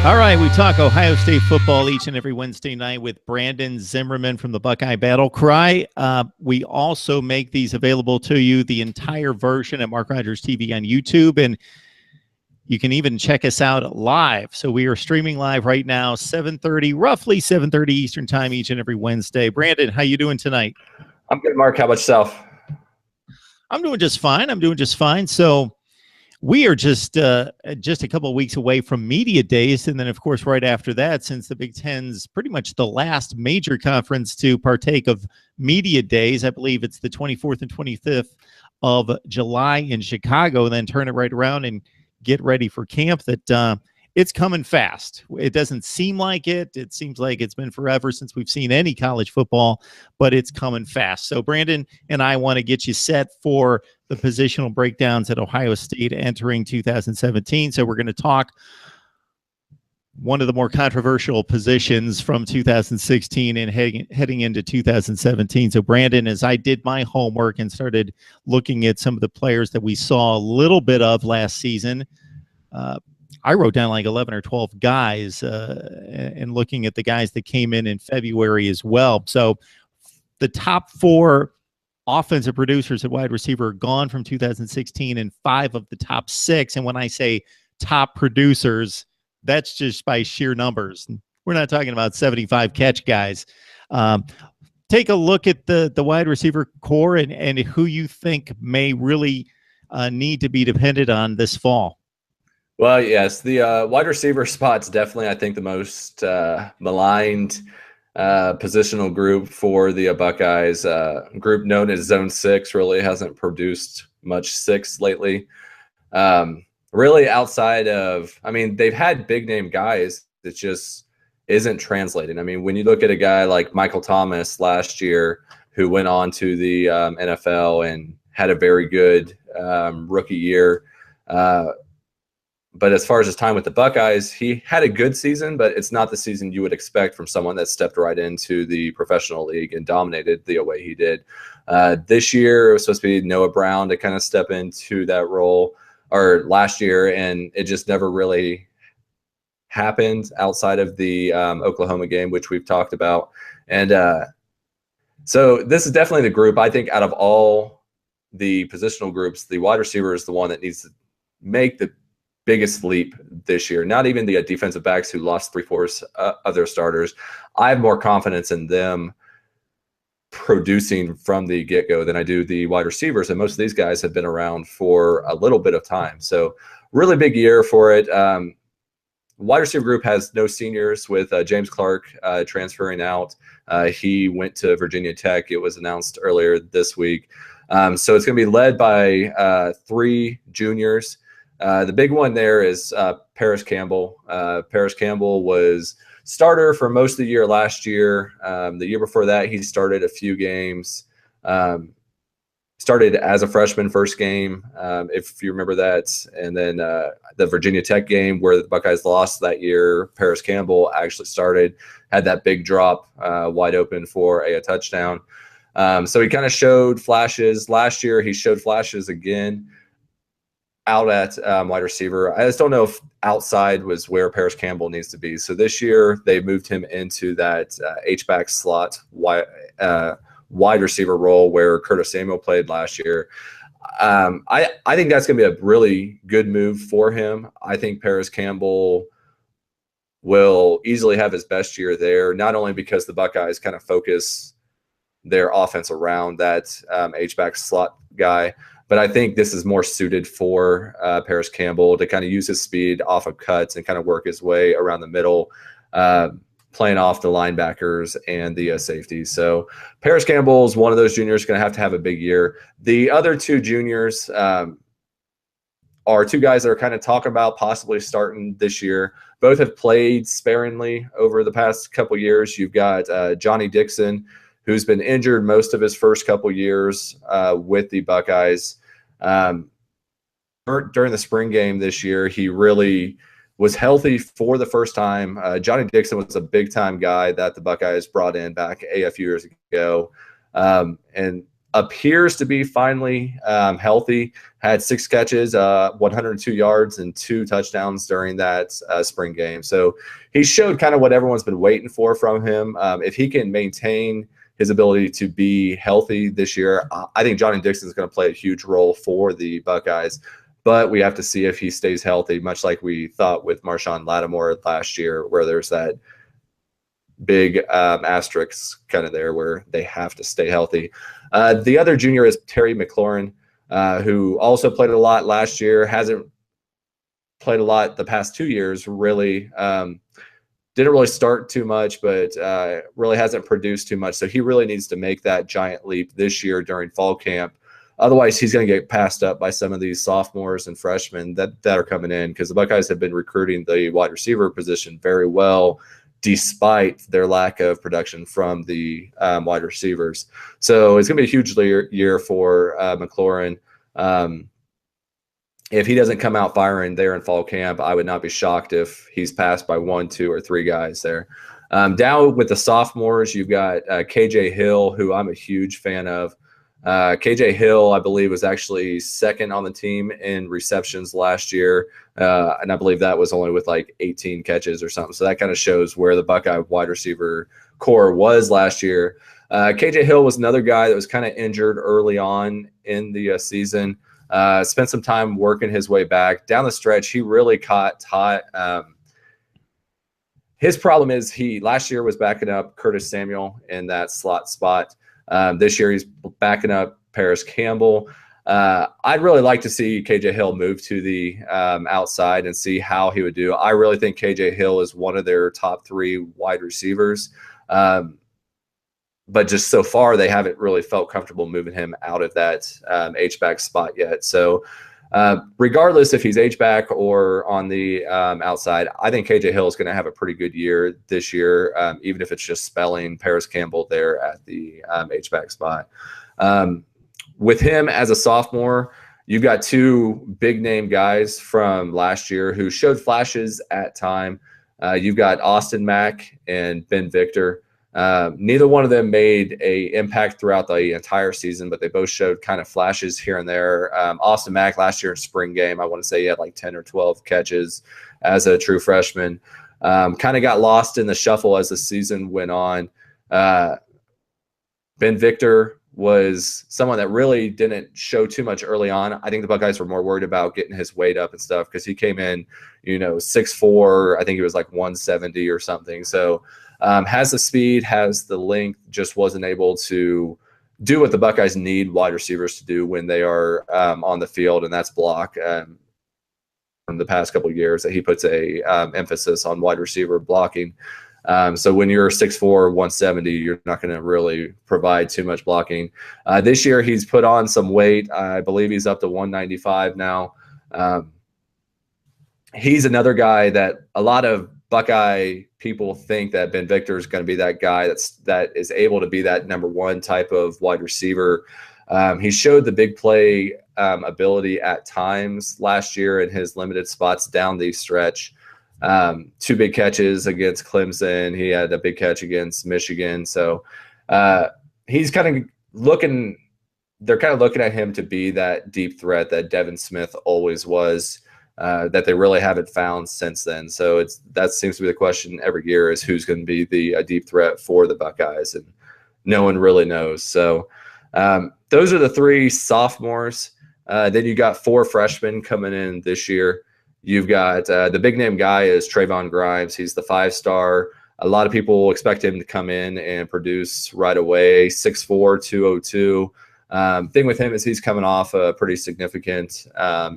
All right, we talk Ohio State football each and every Wednesday night with Brandon Zimmerman from the Buckeye Battle Cry. We also make these available to you, the entire version at MarkRogersTV on YouTube, and you can even check us out live. So we are streaming live right now, 7:30, roughly 7:30 Eastern time each and every Wednesday. Brandon, how you doing tonight? I'm good, Mark. How about yourself? I'm doing just fine. So we are just a couple of weeks away from media days, and then of course right after that, since the Big Ten's pretty much the last major conference to partake of media days, I believe it's the 24th and 25th of July in Chicago, and then turn it right around and get ready for camp. That it's coming fast. It doesn't seem like it. It seems like it's been forever since we've seen any college football, but it's coming fast. So Brandon and I want to get you set for the positional breakdowns at Ohio State entering 2017. So we're going to talk one of the more controversial positions from 2016 and heading into 2017. So Brandon, as I did my homework and started looking at some of the players that we saw a little bit of last season, I wrote down like 11 or 12 guys and looking at the guys that came in February as well. So the top four offensive producers at wide receiver are gone from 2016, and 5 of the top 6. And when I say top producers, that's just by sheer numbers. We're not talking about 75 catch guys. Take a look at the wide receiver core and who you think may really need to be depended on this fall. Well, yes, the wide receiver spot's definitely, I think, the most maligned positional group for the Buckeyes. Group known as Zone 6 really hasn't produced much 6 lately. Really outside of, I mean, they've had big-name guys that just isn't translating. I mean, when you look at a guy like Michael Thomas last year who went on to the NFL and had a very good rookie year, but as far as his time with the Buckeyes, he had a good season, but it's not the season you would expect from someone that stepped right into the professional league and dominated the way he did. This year, it was supposed to be Noah Brown to kind of step into that role, or last year, and it just never really happened outside of the Oklahoma game, which we've talked about. And so this is definitely the group. I think out of all the positional groups, the wide receiver is the one that needs to make the biggest leap this year. Not even the defensive backs who lost 3/4 of their starters. I have more confidence in them producing from the get-go than I do the wide receivers, and most of these guys have been around for a little bit of time. So really big year for it. Wide receiver group has no seniors, with James Clark transferring out. He went to Virginia Tech. It was announced earlier this week. So it's going to be led by 3 juniors. The big one there is Paris Campbell. Paris Campbell was starter for most of the year last year. The year before that, he started a few games. Started as a freshman first game, if you remember that. And then the Virginia Tech game where the Buckeyes lost that year, Paris Campbell actually started, had that big drop wide open for a touchdown. So he kind of showed flashes. Last year, he showed flashes again out at wide receiver. I just don't know if outside was where Paris Campbell needs to be. So this year they moved him into that H-back slot wide receiver role where Curtis Samuel played last year. I think that's going to be a really good move for him. I think Paris Campbell will easily have his best year there, not only because the Buckeyes kind of focus their offense around that H-back slot guy, but I think this is more suited for Paris Campbell to kind of use his speed off of cuts and kind of work his way around the middle, playing off the linebackers and the safeties. So Paris Campbell is one of those juniors going to have a big year. The other 2 juniors are 2 guys that are kind of talking about possibly starting this year. Both have played sparingly over the past couple years. You've got Johnny Dixon, who's been injured most of his first couple years with the Buckeyes. During the spring game this year, he really was healthy for the first time. Johnny Dixon was a big-time guy that the Buckeyes brought in back a few years ago. And appears to be finally healthy. Had 6 catches, 102 yards, and 2 touchdowns during that spring game. So he showed kind of what everyone's been waiting for from him. If he can maintain his ability to be healthy this year, I think Johnny Dixon is going to play a huge role for the Buckeyes. But we have to see if he stays healthy, much like we thought with Marshawn Lattimore last year, where there's that big asterisk kind of there where they have to stay healthy. The other junior is Terry Maclaurin, who also played a lot last year, hasn't played a lot the past 2 years, really. Didn't really start too much, but really hasn't produced too much. So he really needs to make that giant leap this year during fall camp. Otherwise, he's going to get passed up by some of these sophomores and freshmen that are coming in, because the Buckeyes have been recruiting the wide receiver position very well, despite their lack of production from the wide receivers. So it's going to be a huge year for Maclaurin. If he doesn't come out firing there in fall camp, I would not be shocked if he's passed by 1, 2, or 3 guys there. Down with the sophomores, you've got KJ Hill, who I'm a huge fan of. KJ Hill, I believe, was actually 2nd on the team in receptions last year. And I believe that was only with like 18 catches or something. So that kind of shows where the Buckeye wide receiver core was last year. KJ Hill was another guy that was kind of injured early on in the season. Spent some time working his way back. Down the stretch, he really caught hot. His problem is last year was backing up Curtis Samuel in that slot spot. This year he's backing up Paris Campbell. I'd really like to see KJ Hill move to the outside and see how he would do. I really think KJ Hill is one of their top 3 wide receivers. But just so far, they haven't really felt comfortable moving him out of that H-back spot yet. So regardless if he's H-back or on the outside, I think KJ Hill is going to have a pretty good year this year, even if it's just spelling Paris Campbell there at the H-back spot. With him as a sophomore, you've got 2 big-name guys from last year who showed flashes at time. You've got Austin Mack and Ben Victor. Neither one of them made an impact throughout the entire season, but they both showed kind of flashes here and there. Austin Mack last year in spring game, I want to say he had like 10 or 12 catches as a true freshman. Kind of got lost in the shuffle as the season went on. Ben Victor was someone that really didn't show too much early on. I think the Buckeyes were more worried about getting his weight up and stuff, because he came in, 6'4", I think he was like 170 or something. So has the speed, has the length, just wasn't able to do what the Buckeyes need wide receivers to do when they are on the field, and that's block. From the past couple of years that he puts a emphasis on wide receiver blocking. So when you're 6'4", 170, you're not going to really provide too much blocking. This year he's put on some weight. I believe he's up to 195 now. He's another guy that a lot of Buckeye people think that Ben Victor is going to be that guy that is able to be that number 1 type of wide receiver. He showed the big play ability at times last year in his limited spots down the stretch. 2 big catches against Clemson. He had a big catch against Michigan. So he's kind of looking – they're kind of looking at him to be that deep threat that Devin Smith always was, that they really haven't found since then. So that seems to be the question every year, is who's going to be the deep threat for the Buckeyes, and no one really knows. So those are the 3 sophomores. Then you got 4 freshmen coming in this year. You've got the big name guy is Trayvon Grimes. He's the 5-star. A lot of people expect him to come in and produce right away. 6'4", 202. Thing with him is he's coming off a pretty significant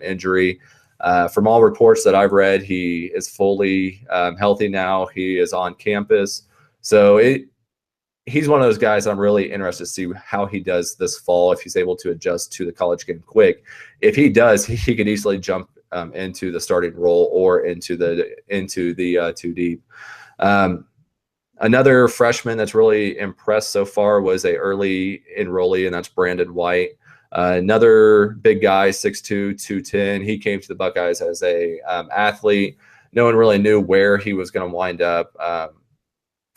injury. From all reports that I've read, he is fully healthy now. He is on campus. So he's one of those guys I'm really interested to see how he does this fall, if he's able to adjust to the college game quick. If he does, he could easily jump into the starting role or into the 2 deep. Another freshman that's really impressed so far was a early enrollee, and that's Brandon White. Another big guy, 6'2", 210. He came to the Buckeyes as a athlete. No one really knew where he was going to wind up.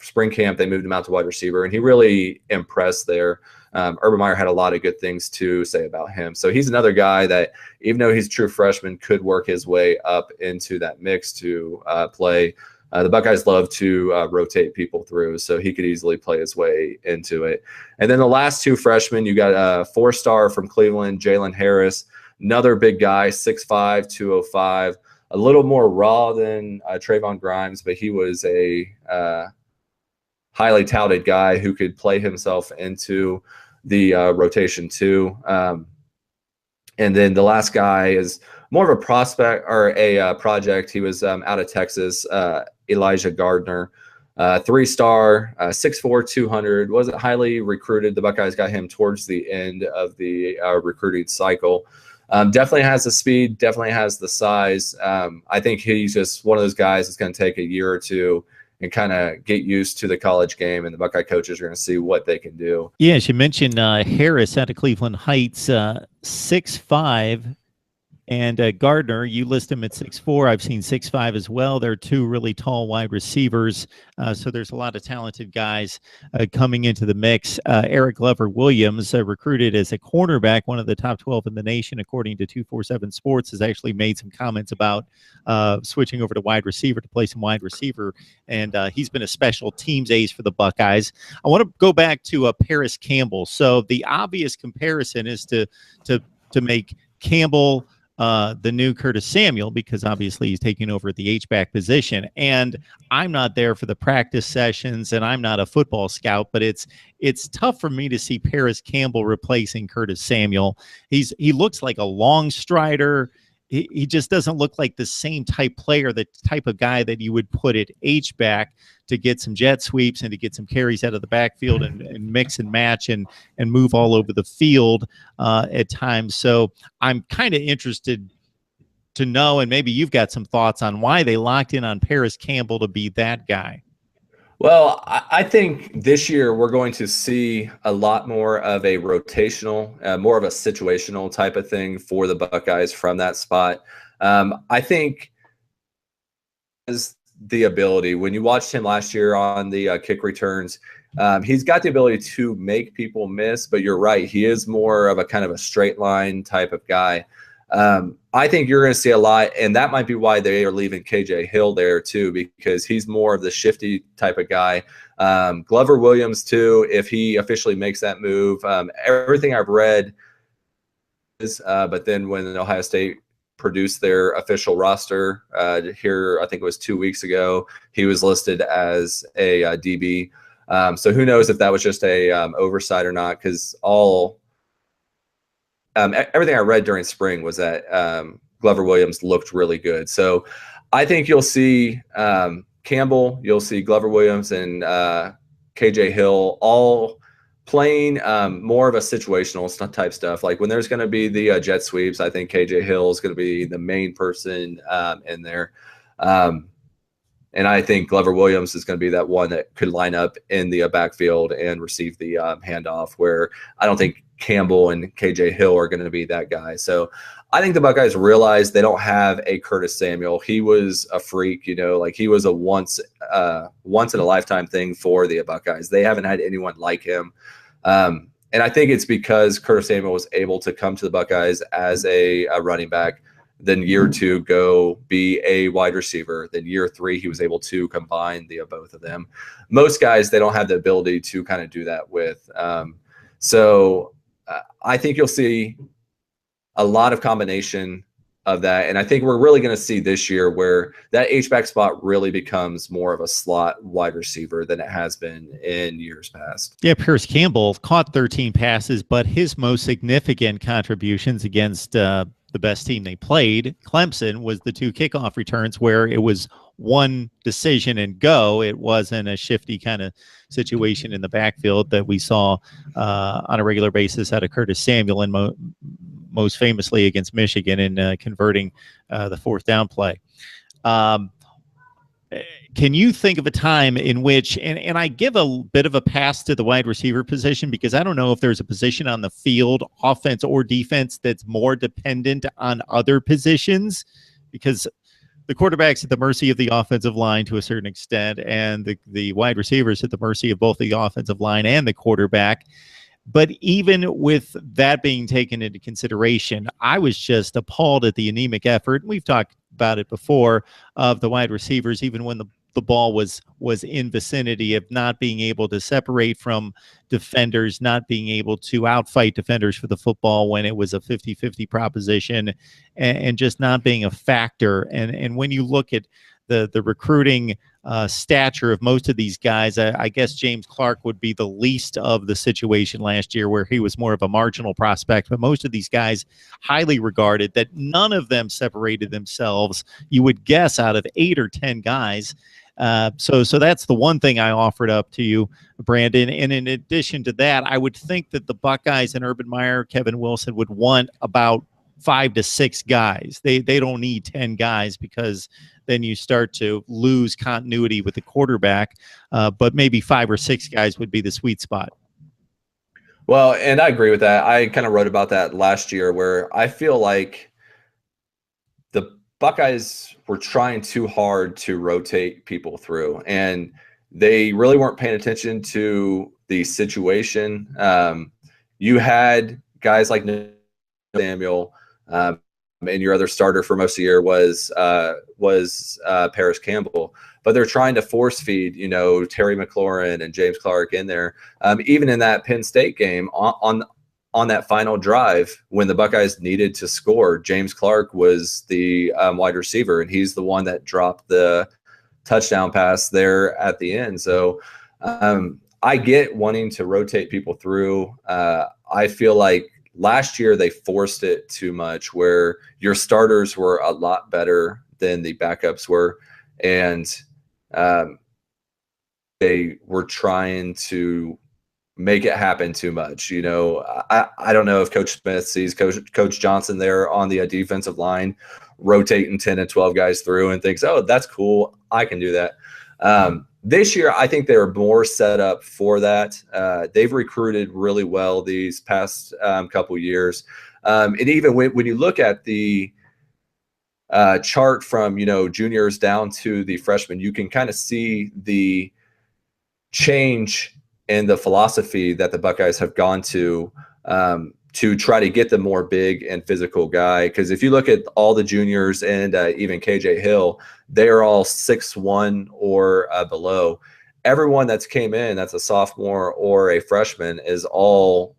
Spring camp, they moved him out to wide receiver, and he really impressed there. Urban Meyer had a lot of good things to say about him. So he's another guy that, even though he's a true freshman, could work his way up into that mix to play. The Buckeyes love to rotate people through, so he could easily play his way into it. And then the last two freshmen, you got a 4-star from Cleveland, Jaylen Harris, another big guy, 6'5", 205, a little more raw than Trayvon Grimes, but he was a highly touted guy who could play himself into the rotation too. And then the last guy is more of a prospect or a project. He was out of Texas, Elijah Gardner, 3-star, 6'4", 200, wasn't highly recruited. The Buckeyes got him towards the end of the recruiting cycle. Definitely has the speed, definitely has the size. I think he's just one of those guys that's going to take a year or two and kind of get used to the college game, and the Buckeye coaches are going to see what they can do. Yeah, as you mentioned, Harris out of Cleveland Heights, 6'5", and Gardner, you list him at 6'4". I've seen 6'5" as well. They're two really tall wide receivers, so there's a lot of talented guys coming into the mix. Eric Glover-Williams, recruited as a cornerback, one of the top 12 in the nation, according to 247 Sports, has actually made some comments about switching over to wide receiver to play some wide receiver, and he's been a special teams ace for the Buckeyes. I want to go back to Paris Campbell. So the obvious comparison is to make Campbell the new Curtis Samuel, because obviously he's taking over the H-back position. And I'm not there for the practice sessions, and I'm not a football scout, but it's tough for me to see Paris Campbell replacing Curtis Samuel. He looks like a long strider. He just doesn't look like the same type player, the type of guy that you would put at H-back to get some jet sweeps and to get some carries out of the backfield and mix and match and move all over the field at times. So I'm kind of interested to know, and maybe you've got some thoughts on why they locked in on Paris Campbell to be that guy. Well, I think this year we're going to see a lot more of a rotational, more of a situational type of thing for the Buckeyes from that spot. I think as the ability, when you watched him last year on the kick returns, he's got the ability to make people miss, but you're right. He is more of a kind of a straight line type of guy. I think you're going to see a lot, and that might be why they are leaving KJ Hill there too, because he's more of the shifty type of guy. Glover-Williams too, if he officially makes that move. Everything I've read is, but then when Ohio State produced their official roster here, I think it was 2 weeks ago, he was listed as a DB. So who knows if that was just a oversight or not, because everything I read during spring was that Glover-Williams looked really good. So I think you'll see Campbell, you'll see Glover-Williams and KJ Hill all playing more of a situational type stuff. Like when there's going to be the jet sweeps, I think KJ Hill is going to be the main person in there. And I think Glover-Williams is going to be that one that could line up in the backfield and receive the handoff, where I don't think Campbell and KJ Hill are going to be that guy. So I think the Buckeyes realize they don't have a Curtis Samuel. He was a freak, like he was a once in a lifetime thing for the Buckeyes. They haven't had anyone like him. And I think it's because Curtis Samuel was able to come to the Buckeyes as a running back. Then year 2, go be a wide receiver. Then year 3, he was able to combine the both of them. Most guys, they don't have the ability to kind of do that with. So I think you'll see a lot of combination of that. And I think we're really going to see this year where that H-back spot really becomes more of a slot wide receiver than it has been in years past. Yeah, Paris Campbell caught 13 passes, but his most significant contributions against the best team they played, Clemson, was the 2 kickoff returns where it was one decision and go. It wasn't a shifty kind of situation in the backfield that we saw on a regular basis out of Curtis Samuel, and most famously against Michigan in converting the 4th down play. Can you think of a time in which, and I give a bit of a pass to the wide receiver position because I don't know if there's a position on the field, offense or defense, that's more dependent on other positions, because the quarterback's at the mercy of the offensive line to a certain extent, and the wide receivers at the mercy of both the offensive line and the quarterback. But even with that being taken into consideration, I was just appalled at the anemic effort. We've talked about it before, of the wide receivers, even when the ball was in vicinity, of not being able to separate from defenders, not being able to outfight defenders for the football when it was a 50-50 proposition, and just not being a factor. And when you look at the recruiting stature of most of these guys, I guess James Clark would be the least of the situation last year, where he was more of a marginal prospect. But most of these guys highly regarded, that none of them separated themselves, you would guess, out of 8 or 10 guys. So that's the one thing I offered up to you, Brandon. And in addition to that, I would think that the Buckeyes and Urban Meyer, Kevin Wilson, would want about 5 to 6 guys. They don't need 10 guys, because then you start to lose continuity with the quarterback. But maybe 5 or 6 guys would be the sweet spot. Well, and I agree with that. I kind of wrote about that last year, where I feel like the Buckeyes were trying too hard to rotate people through, and they really weren't paying attention to the situation. You had guys like Samuel, and your other starter for most of the year was Paris Campbell. But they're trying to force feed, Terry McLaurin and James Clark in there. Even in that Penn State game, on that final drive, when the Buckeyes needed to score, James Clark was the wide receiver, and he's the one that dropped the touchdown pass there at the end. So I get wanting to rotate people through. I feel like last year they forced it too much, where your starters were a lot better than the backups were, and they were trying to make it happen too much. I don't know if Coach Smith sees Coach Johnson there on the defensive line rotating 10 and 12 guys through and thinks, oh, that's cool, I can do that. This year, I think they're more set up for that. They've recruited really well these past couple years. And even when you look at the chart from, juniors down to the freshmen, you can kind of see the change in the philosophy that the Buckeyes have gone to try to get the more big and physical guy. Because if you look at all the juniors and even KJ Hill, they are all 6'1" or below. Everyone that's came in that's a sophomore or a freshman is all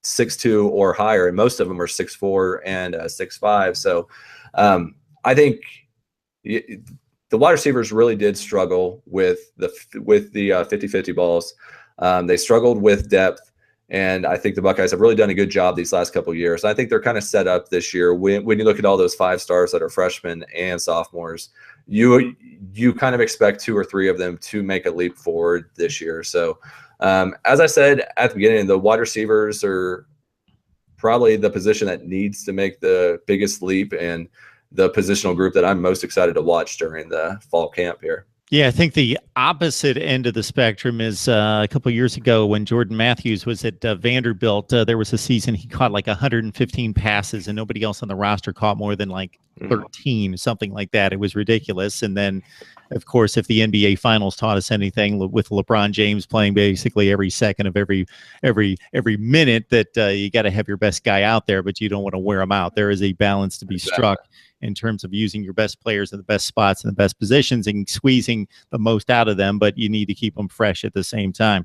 6'2" or higher, and most of them are 6'4" and 6'5". So I think the wide receivers really did struggle with the 50-50 balls. They struggled with depth. And I think the Buckeyes have really done a good job these last couple of years. I think they're kind of set up this year. When you look at all those 5 stars that are freshmen and sophomores, you kind of expect 2 or 3 of them to make a leap forward this year. So as I said at the beginning, the wide receivers are probably the position that needs to make the biggest leap, and the positional group that I'm most excited to watch during the fall camp here. Yeah, I think the opposite end of the spectrum is a couple of years ago when Jordan Matthews was at Vanderbilt. There was a season he caught like 115 passes, and nobody else on the roster caught more than like 13, something like that. It was ridiculous. And then, of course, if the NBA Finals taught us anything, with LeBron James playing basically every second of every minute, that you got to have your best guy out there, but you don't want to wear him out. There is a balance to be struck in terms of using your best players in the best spots and the best positions and squeezing the most out of them, but you need to keep them fresh at the same time.